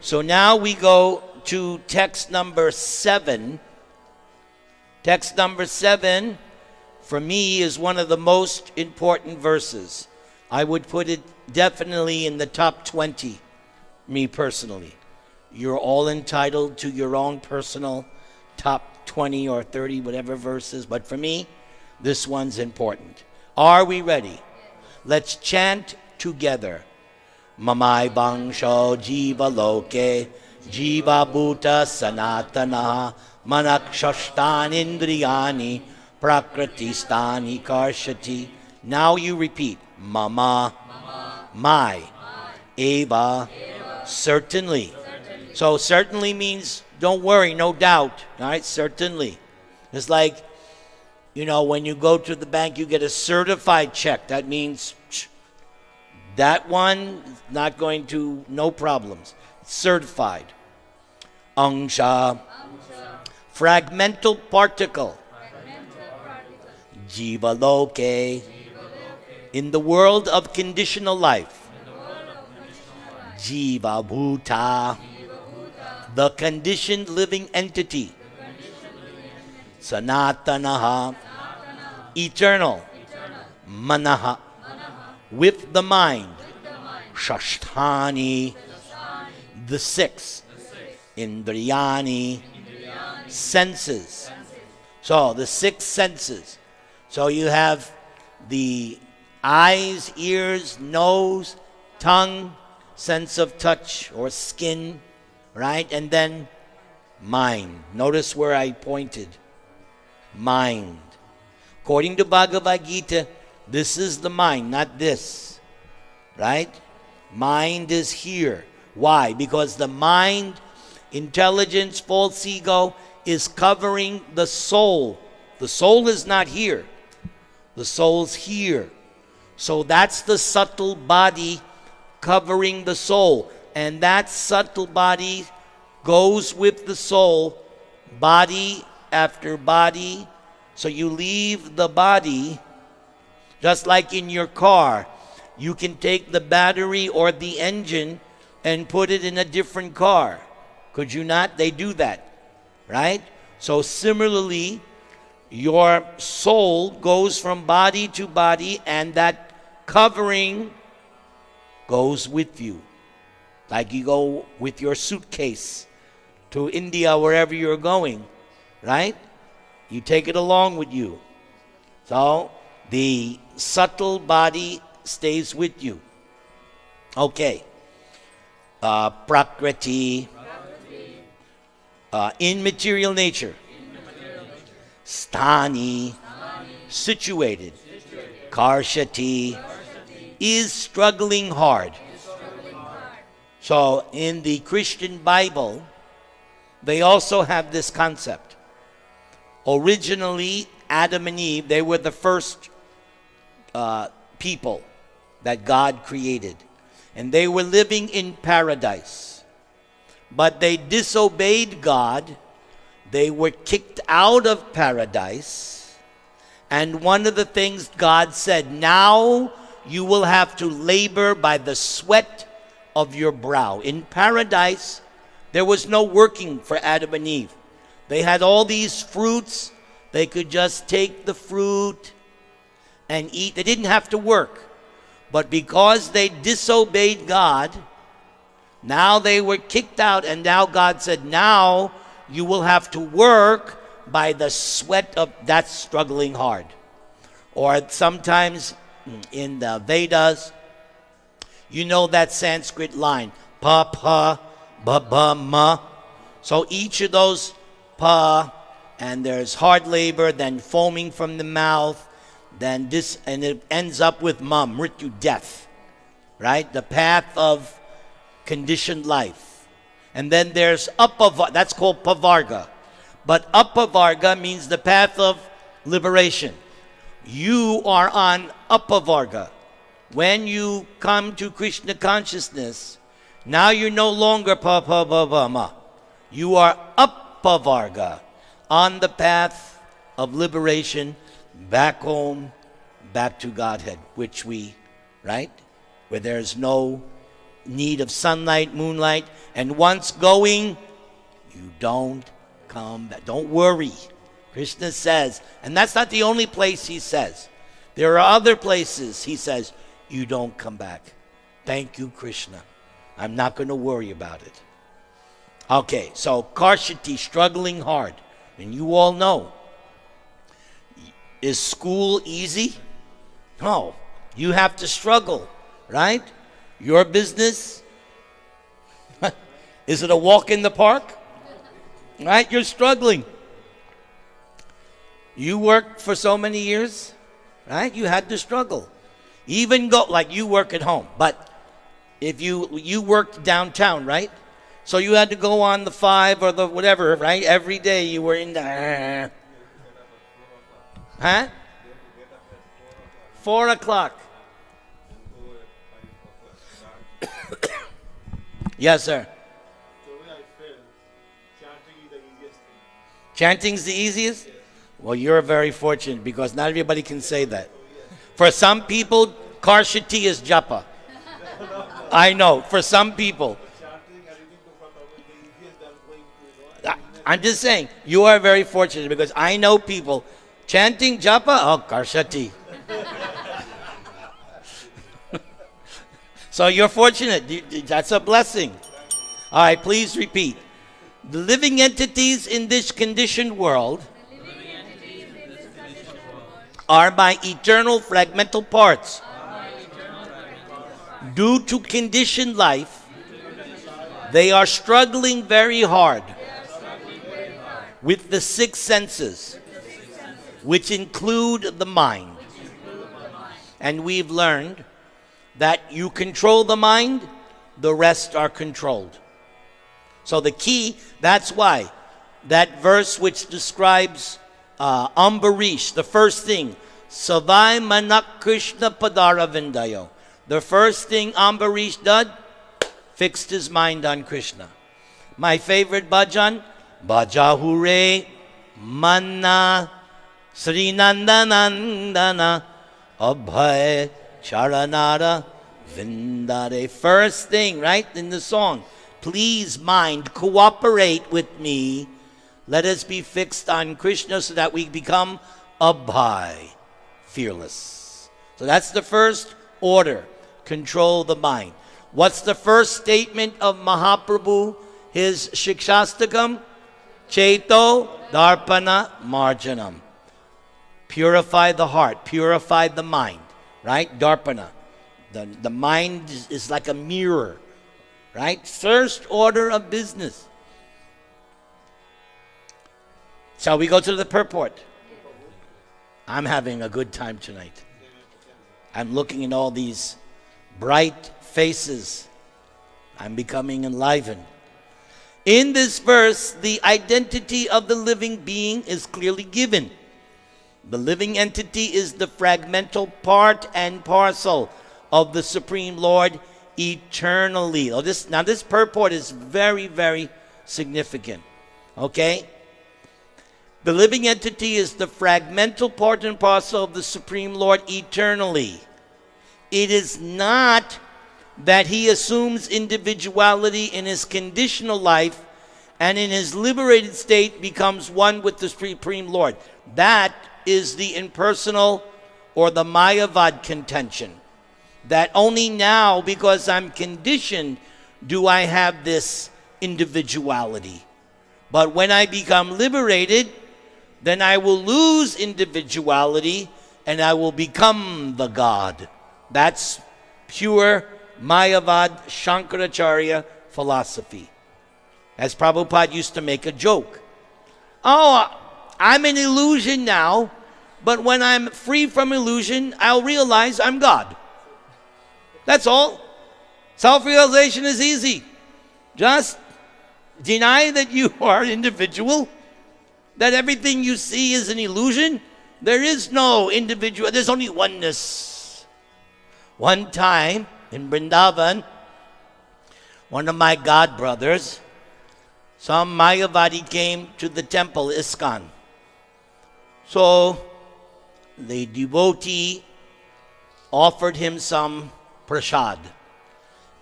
So now we go to text number 7. Text number 7, for me, is one of the most important verses. I would put it definitely in the top 20, me personally. You're all entitled to your own personal top 20 or 30, whatever verses, but for me, this one's important. Are we ready? Let's chant together. Mamai bangsho jiva loke, jiva bhuta sanatana, manakshashtan indriyani, prakriti-stani karshati. Now you repeat. Mama, my, eva, certainly. So certainly means don't worry, no doubt. All right, certainly. It's like, when you go to the bank, you get a certified check. That means that one is not going to, no problems. Certified. Angsha, fragmental particle. Jiva loke, in the world of conditional life. Jiva bhuta, the conditioned living entity. Sanatanaha, eternal. Manaha, with the mind. Shashtani, the 6. Indriyani, senses. So the 6 senses. So you have the eyes, ears, nose, tongue, sense of touch or skin, right? And then mind. Notice where I pointed. Mind. According to Bhagavad-gītā, this is the mind, not this, right? Mind is here. Why? Because the mind, intelligence, false ego, is covering the soul. The soul is not here. The soul's here. So that's the subtle body covering the soul. And that subtle body goes with the soul, body after body. So you leave the body, just like in your car. You can take the battery or the engine and put it in a different car. Could you not? They do that, right? So similarly, your soul goes from body to body, and that covering goes with you. Like you go with your suitcase to India, wherever you're going, right? You take it along with you. So the subtle body stays with you. Okay. Prakriti, immaterial nature. Sthani, situated. Karshati, is struggling hard. So in the Christian Bible, they also have this concept. Originally, Adam and Eve, they were the first people that God created. And they were living in paradise. But they disobeyed God. They were kicked out of paradise. And one of the things God said, now you will have to labor by the sweat of your brow. In paradise, there was no working for Adam and Eve. They had all these fruits. They could just take the fruit and eat. They didn't have to work. But because they disobeyed God, now they were kicked out, and now God said, now you will have to work by the sweat of that struggling hard. Or sometimes in the Vedas, you know that Sanskrit line, pa, pa, ba, ba, ma. So each of those pa, and there's hard labor, then foaming from the mouth, then this, and it ends up with ma, mrityu, death, right? The path of conditioned life. And then there's upavarga, that's called pavarga. But upavarga means the path of liberation. You are on upavarga. When you come to Krishna consciousness, now you're no longer pa pa ba ba ma. You are upavarga, on the path of liberation, back home, back to Godhead, which we, right? Where there's no need of sunlight, moonlight, and once going, you don't come back. Don't worry. Krishna says, and that's not the only place he says. There are other places he says, you don't come back. Thank you, Krishna. I'm not going to worry about it. Okay, so Karshati, struggling hard. And you all know. Is school easy? No. You have to struggle, right? Your business? Is it a walk in the park? Right? You're struggling. You worked for so many years, right? You had to struggle. Even go, like you work at home, but if you worked downtown, right? So you had to go on the 5 or the whatever, right? Every day you were in the... Huh? 4 o'clock. Yes, sir. Chanting's the easiest? Well, you're very fortunate because not everybody can say that. For some people, Karshati is japa. I know, for some people. I'm just saying, you are very fortunate because I know people chanting japa, oh, Karshati. So you're fortunate. That's a blessing. All right, please repeat. The living entities in this conditioned world are my eternal fragmental parts. Due to conditioned life, they are struggling very hard with the 6 senses, which include the mind. And we've learned that you control the mind, the rest are controlled. So the key, that's why that verse which describes Ambarish, the first thing, Savai Manak Krishna Padara Vindayo. The first thing Ambarish did, fixed his mind on Krishna. My favorite bhajan, Bhaja Hure Manna Sri Nandanandana Abhay Charanara Vindare. First thing, right, in the song. Please, mind, cooperate with me. Let us be fixed on Krishna so that we become Abhay, fearless. So that's the first order. Control the mind. What's the first statement of Mahaprabhu, his Shikshastakam? Cheto Darpana Marjanam. Purify the heart, purify the mind, right? Darpana. The mind is like a mirror, right? First order of business. Shall we go to the purport? I'm having a good time tonight. I'm looking at all these bright faces. I'm becoming enlivened. In this verse, the identity of the living being is clearly given. The living entity is the fragmental part and parcel of the Supreme Lord eternally. Now this purport is very, very significant. Okay? The living entity is the fragmental part and parcel of the Supreme Lord eternally. It is not that he assumes individuality in his conditional life and in his liberated state becomes one with the Supreme Lord. That is the impersonal or the Mayavad contention. That only now, because I'm conditioned, do I have this individuality. But when I become liberated, then I will lose individuality and I will become the God. That's pure Mayavad Shankaracharya philosophy. As Prabhupada used to make a joke. Oh, I'm an illusion now, but when I'm free from illusion, I'll realize I'm God. That's all. Self-realization is easy. Just deny that you are individual, that everything you see is an illusion. There is no individual, there's only oneness. One time in Vrindavan, one of my god brothers, some Mayavadi came to the temple, ISKCON. So the devotee offered him some prasad.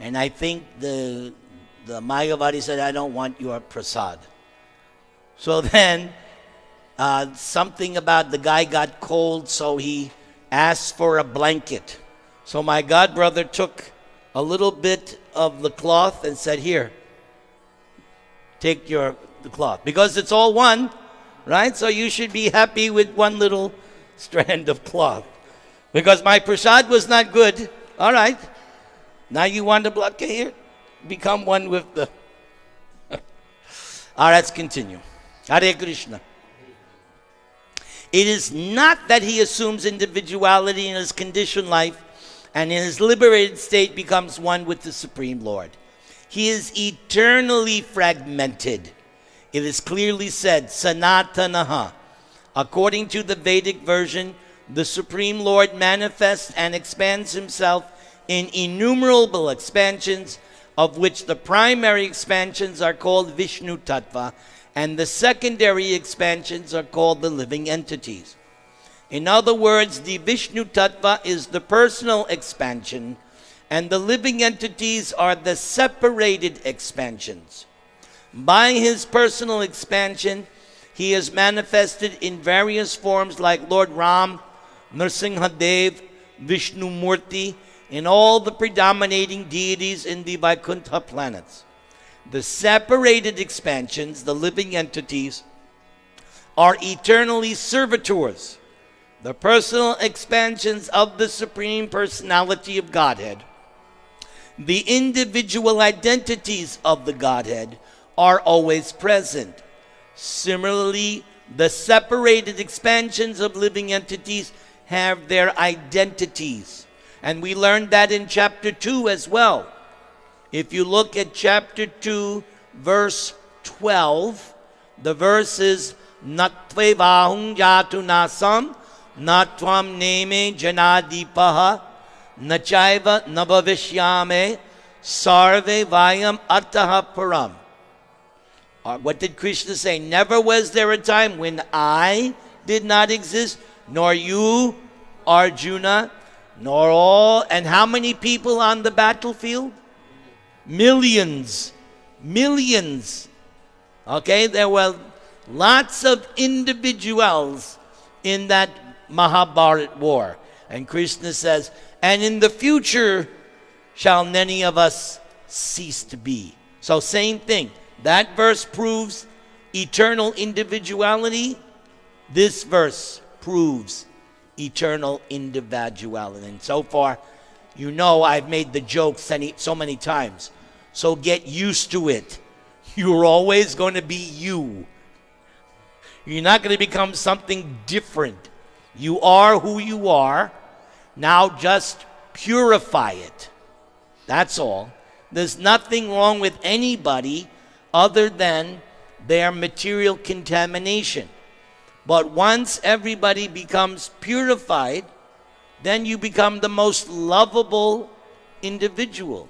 And I think the Mayavadi said, I don't want your prasad. So then something about the guy got cold, so he asked for a blanket. So my godbrother took a little bit of the cloth and said, here, take the cloth. Because it's all one, right? So you should be happy with one little strand of cloth. Because my prasad was not good. All right. Now you want a blanket here? Become one with the... All right, let's continue. Hare Krishna. It is not that he assumes individuality in his conditioned life and in his liberated state becomes one with the Supreme Lord. He is eternally fragmented. It is clearly said, Sanatanaha. According to the Vedic version, the Supreme Lord manifests and expands himself in innumerable expansions, of which the primary expansions are called Vishnu Tattva, and the secondary expansions are called the living entities. In other words, the Vishnu Tattva is the personal expansion, and the living entities are the separated expansions. By his personal expansion, he is manifested in various forms like Lord Ram, Nrsimhadev, Vishnu Murti, and all the predominating deities in the Vaikuntha planets. The separated expansions, the living entities, are eternally servitors. The personal expansions of the Supreme Personality of Godhead, the individual identities of the Godhead, are always present. Similarly, the separated expansions of living entities have their identities. And we learned that in chapter 2 as well. If you look at chapter 2, verse 12, the verse is, Nattve vahung jatu nasam, natvam neme janadipaha, nachaiva nabhavishyame, sarve vayam attaha param. What did Krishna say? Never was there a time when I did not exist, nor you, Arjuna, nor all. And how many people on the battlefield? Millions. Millions. Okay, there were lots of individuals in that Mahabharata war. And Krishna says, and in the future shall many of us cease to be. So same thing. That verse proves eternal individuality. This verse proves eternal individuality. And so far, you know I've made the joke so many times. So get used to it. You're always going to be you. You're not going to become something different. You are who you are. Now just purify it. That's all. There's nothing wrong with anybody other than their material contamination. But once everybody becomes purified, then you become the most lovable individual.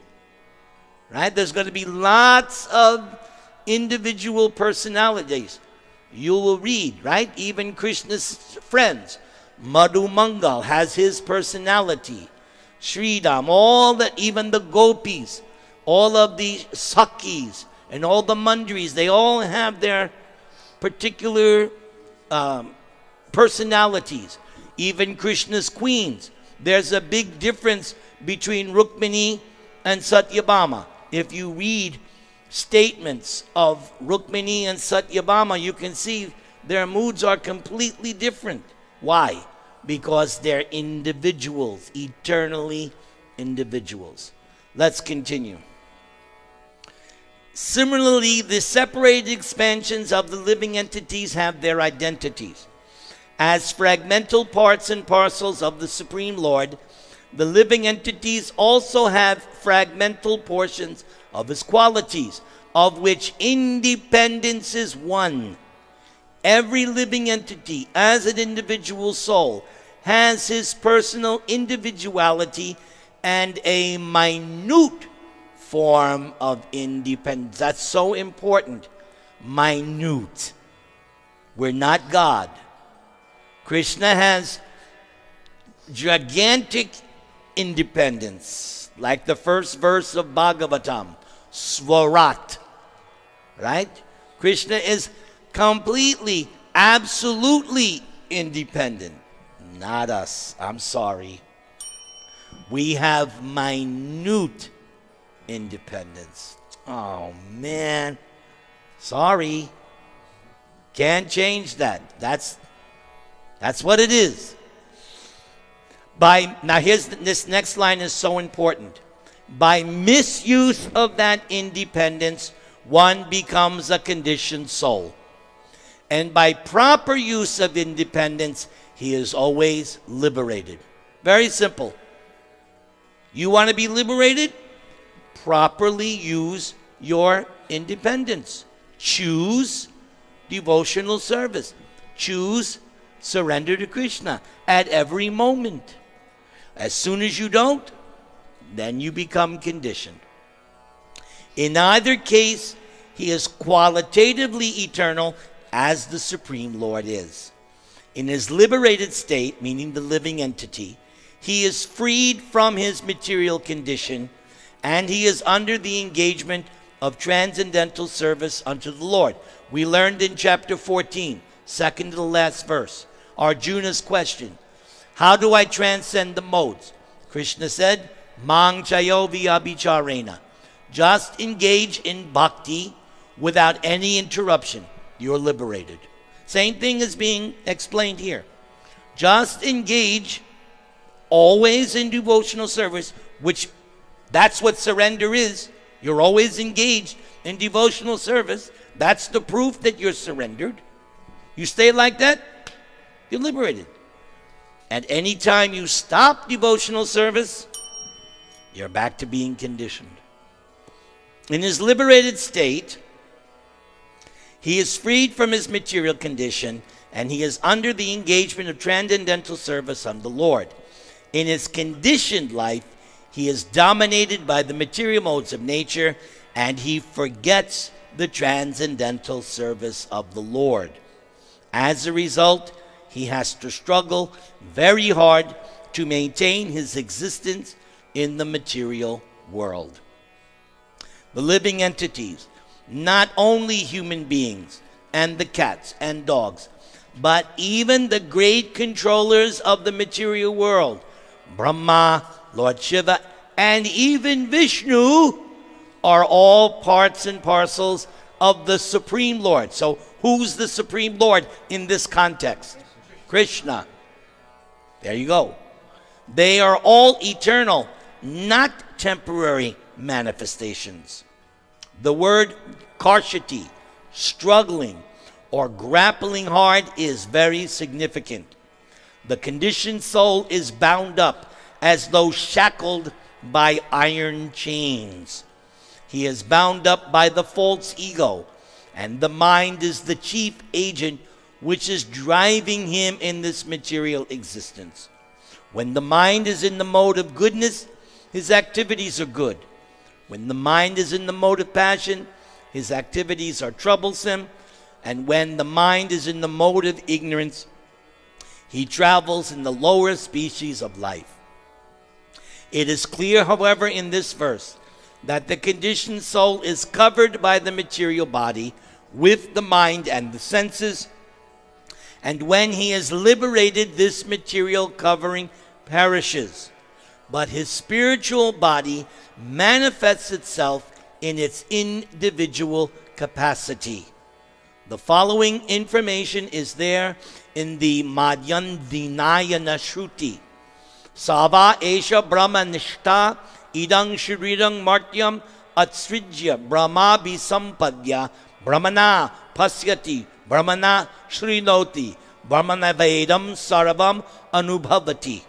Right? There's going to be lots of individual personalities. You will read, right? Even Krishna's friends. Madhu Mangal has his personality. Sridham, even the gopis, all of the Sakhis, and all the Mandris, they all have their particular personalities. Even Krishna's queens. There's a big difference between Rukmini and Satyabhama. If you read statements of Rukmini and Satyabhama, you can see their moods are completely different. Why? Because they're individuals, eternally individuals. Let's continue. Similarly, the separated expansions of the living entities have their identities. As fragmental parts and parcels of the Supreme Lord, the living entities also have fragmental portions of his qualities, of which independence is one. Every living entity, as an individual soul, has his personal individuality and a minute form of independence. That's so important. Minute. We're not God. Krishna has gigantic independence. Like the first verse of Bhagavatam, Swarat. Right? Krishna is completely, absolutely independent. Not us. I'm sorry. We have minute independence. Oh, man. Sorry. Can't change that. That's what it is. Now here's this next line is so important. By misuse of that independence, one becomes a conditioned soul. And by proper use of independence, he is always liberated. Very simple. You want to be liberated? Properly use your independence. Choose devotional service. Choose surrender to Krishna at every moment. As soon as you don't, then you become conditioned. In either case, he is qualitatively eternal as the Supreme Lord is. In his liberated state, meaning the living entity, he is freed from his material condition, and he is under the engagement of transcendental service unto the Lord. We learned in chapter 14, second to the last verse, Arjuna's question, how do I transcend the modes? Krishna said, Mang chayo vyabhicharena. Just engage in bhakti without any interruption. You're liberated. Same thing is being explained here. Just engage always in devotional service, which that's what surrender is. You're always engaged in devotional service. That's the proof that you're surrendered. You stay like that, you're liberated. At any time you stop devotional service, you're back to being conditioned. In his liberated state, he is freed from his material condition, and he is under the engagement of transcendental service unto the Lord. In his conditioned life, he is dominated by the material modes of nature, and he forgets the transcendental service of the Lord. As a result, he has to struggle very hard to maintain his existence in the material world. The living entities, not only human beings and the cats and dogs, but even the great controllers of the material world, Brahma, Lord Shiva, and even Vishnu, are all parts and parcels of the Supreme Lord. So who's the Supreme Lord in this context? Krishna. There you go. They are all eternal, not temporary manifestations. The word karshati, struggling or grappling hard, is very significant. The conditioned soul is bound up as though shackled by iron chains. He is bound up by the false ego, and the mind is the chief agent which is driving him in this material existence. When the mind is in the mode of goodness, his activities are good. When the mind is in the mode of passion, his activities are troublesome. And when the mind is in the mode of ignorance, he travels in the lower species of life. It is clear, however, in this verse that the conditioned soul is covered by the material body with the mind and the senses. And when he is liberated, this material covering perishes. But his spiritual body manifests itself in its individual capacity. The following information is there in the Madhyandinayana Shruti. Sava Esha Brahma Nishta Idang Shriram Martyam Atsrijya Brahma Bisampadya Brahmana Pasyati Brahmana Shrinoti Brahmana Vedam Sarvam Anubhavati.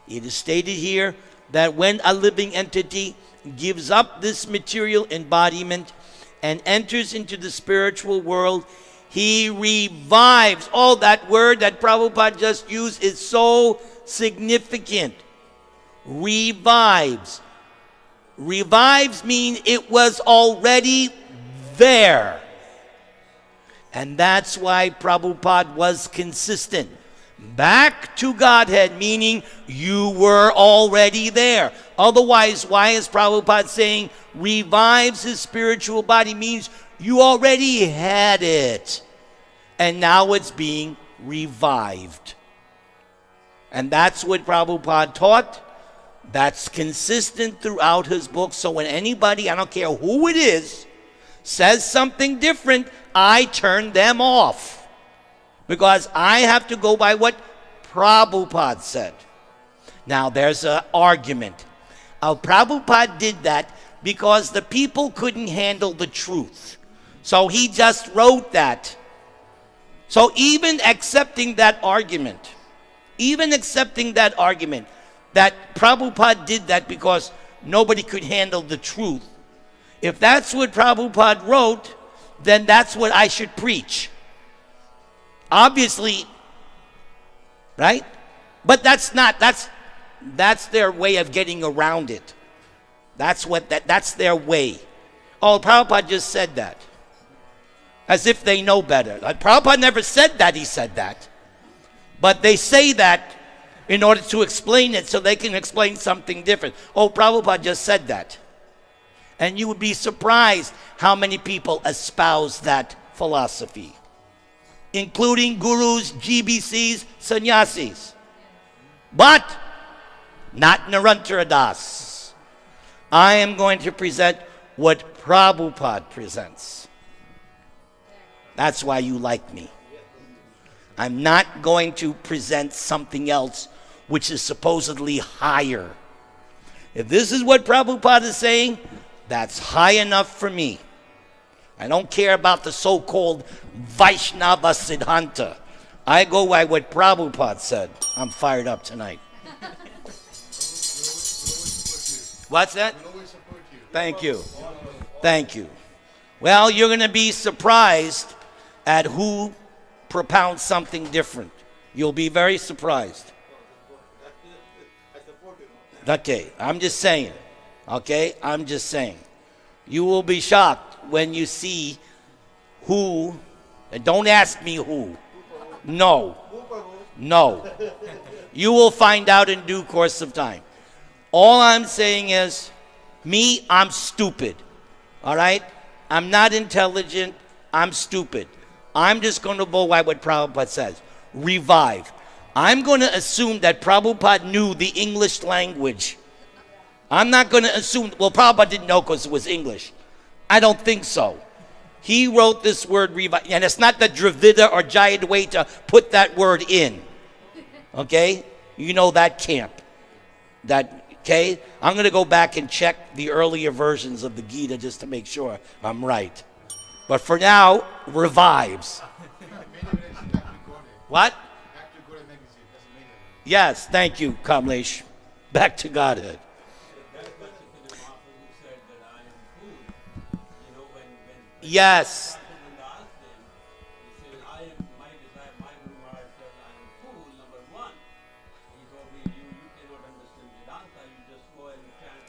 It is stated here that when a living entity gives up this material embodiment and enters into the spiritual world, he revives. Oh, that word that Prabhupada just used is so significant. Revives. Revives mean it was already there. And that's why Prabhupada was consistent. Back to Godhead, meaning you were already there. Otherwise, why is Prabhupada saying revives his spiritual body? Means you already had it. And now it's being revived. And that's what Prabhupada taught. That's consistent throughout his book. So when anybody, I don't care who it is, says something different, I turn them off. Because I have to go by what Prabhupada said. Now there's an argument. Prabhupada did that because the people couldn't handle the truth. So he just wrote that. So even accepting that argument, that Prabhupada did that because nobody could handle the truth, if that's what Prabhupada wrote, then that's what I should preach. Obviously, right? But that's their way of getting around it. That's their way. Oh, Prabhupada just said that. As if they know better. Prabhupada never said that he said that. But they say that in order to explain it so they can explain something different. Oh, Prabhupada just said that. And you would be surprised how many people espouse that philosophy, including gurus, GBCs, sannyasis. But not Narantara Das. I am going to present what Prabhupada presents. That's why you like me. I'm not going to present something else which is supposedly higher. If this is what Prabhupada is saying, that's high enough for me. I don't care about the so-called Vaishnava Siddhanta. I go by what Prabhupada said. I'm fired up tonight. What's that? Thank you. Thank you. Well, you're going to be surprised at who propounds something different. You'll be very surprised. Okay, I'm just saying. Okay, I'm just saying. You will be shocked when you see who, and don't ask me who. No. You will find out in due course of time. All I'm saying is, me, I'm stupid. All right? I'm not intelligent. I'm stupid. I'm just going to go by what Prabhupada says. Revive. I'm going to assume that Prabhupada knew the English language. I'm not going to assume, well, Prabhupada didn't know because it was English. I don't think so. He wrote this word revive, and it's not the Dravida or Jayad way to put that word in. Okay? You know that camp. Okay? I'm going to go back and check the earlier versions of the Gita just to make sure I'm right. But for now, revives. What? Yes, thank you, Kamlesh. Back to Godhead. Yes.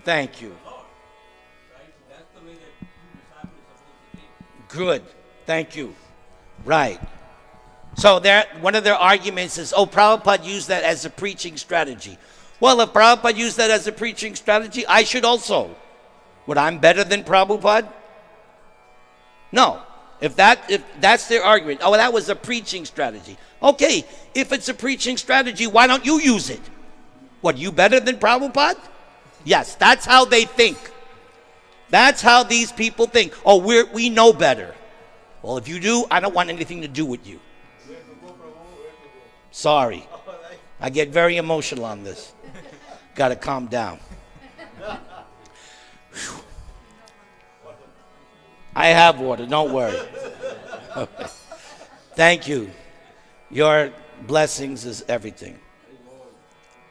Thank you. Good. Thank you. Right. So one of their arguments is, oh, Prabhupada used that as a preaching strategy. Well, if Prabhupada used that as a preaching strategy, I should also. Would I'm better than Prabhupada? No. If that's their argument, oh, that was a preaching strategy. Okay, if it's a preaching strategy, why don't you use it? What, you better than Prabhupada? Yes, that's how they think. That's how these people think. Oh, we know better. Well, if you do, I don't want anything to do with you. Sorry. I get very emotional on this. Got to calm down. I have water, don't worry. Okay. Thank you. Your blessings is everything.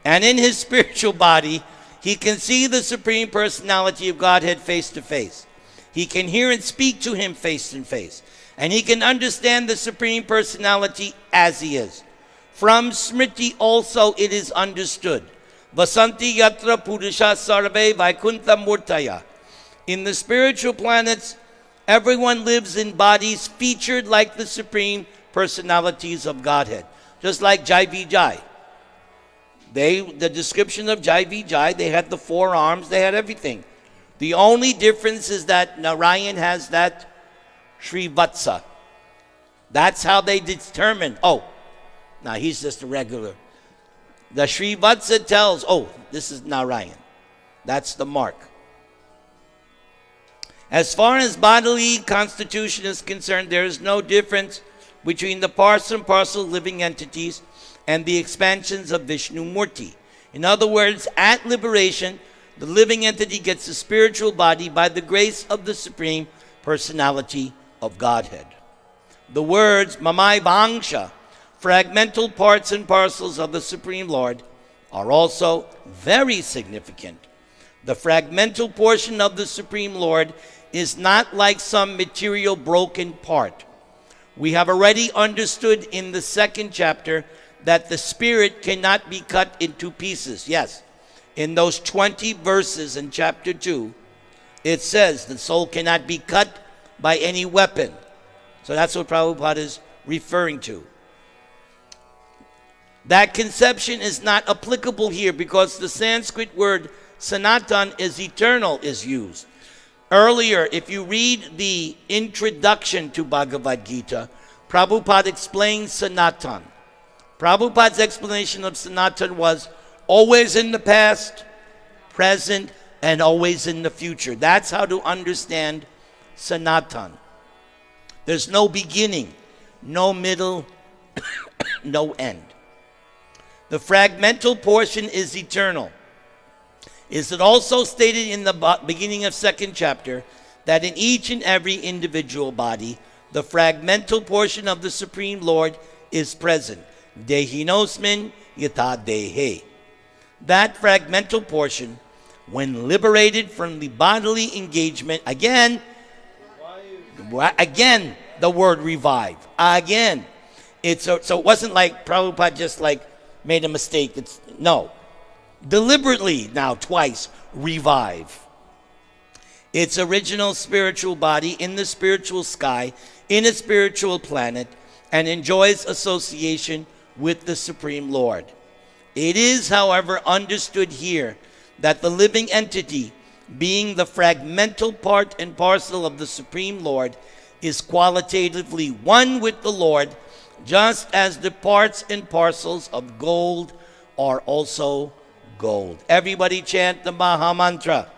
And in his spiritual body, he can see the Supreme Personality of Godhead face to face. He can hear and speak to him face to face. And he can understand the Supreme Personality as he is. From Smriti also it is understood. Vasanti yatra purusha sarve vaikuntha murtaya. In the spiritual planets, everyone lives in bodies featured like the Supreme Personalities of Godhead. Just like Jai Vijay. The description of Jai Vijay, they had the 4 arms, they had everything. The only difference is that Narayan has that Srivatsa. That's how they determined. Oh, now he's just a regular. The Srivatsa tells, oh, this is Narayan. That's the mark. As far as bodily constitution is concerned, there is no difference between the parts and parcel living entities and the expansions of Vishnu Murti. In other words, at liberation, the living entity gets a spiritual body by the grace of the Supreme Personality of Godhead. The words Mamai Vangsha, fragmental parts and parcels of the Supreme Lord, are also very significant. The fragmental portion of the Supreme Lord is not like some material broken part. We have already understood in the 2nd chapter that the spirit cannot be cut into pieces. Yes, in those 20 verses in chapter 2, it says the soul cannot be cut by any weapon. So that's what Prabhupada is referring to. That conception is not applicable here because the Sanskrit word Sanatan is eternal is used. Earlier, if you read the introduction to Bhagavad-gītā, Prabhupada explains Sanatan. Prabhupada's explanation of Sanatan was always in the past, present, and always in the future. That's how to understand Sanatan. There's no beginning, no middle, no end. The fragmental portion is eternal. Is it also stated in the beginning of 2nd chapter that in each and every individual body, the fragmental portion of the Supreme Lord is present. Dehinosmin yata dehe. That fragmental portion, when liberated from the bodily engagement, again, the word revive. Again. So it wasn't like Prabhupada just like made a mistake. No. Deliberately now twice revive its original spiritual body in the spiritual sky, in a spiritual planet, and enjoys association with the Supreme Lord. It is, however, understood here that the living entity, being the fragmental part and parcel of the Supreme Lord, is qualitatively one with the Lord, just as the parts and parcels of gold are also gold. Everybody chant the Maha Mantra.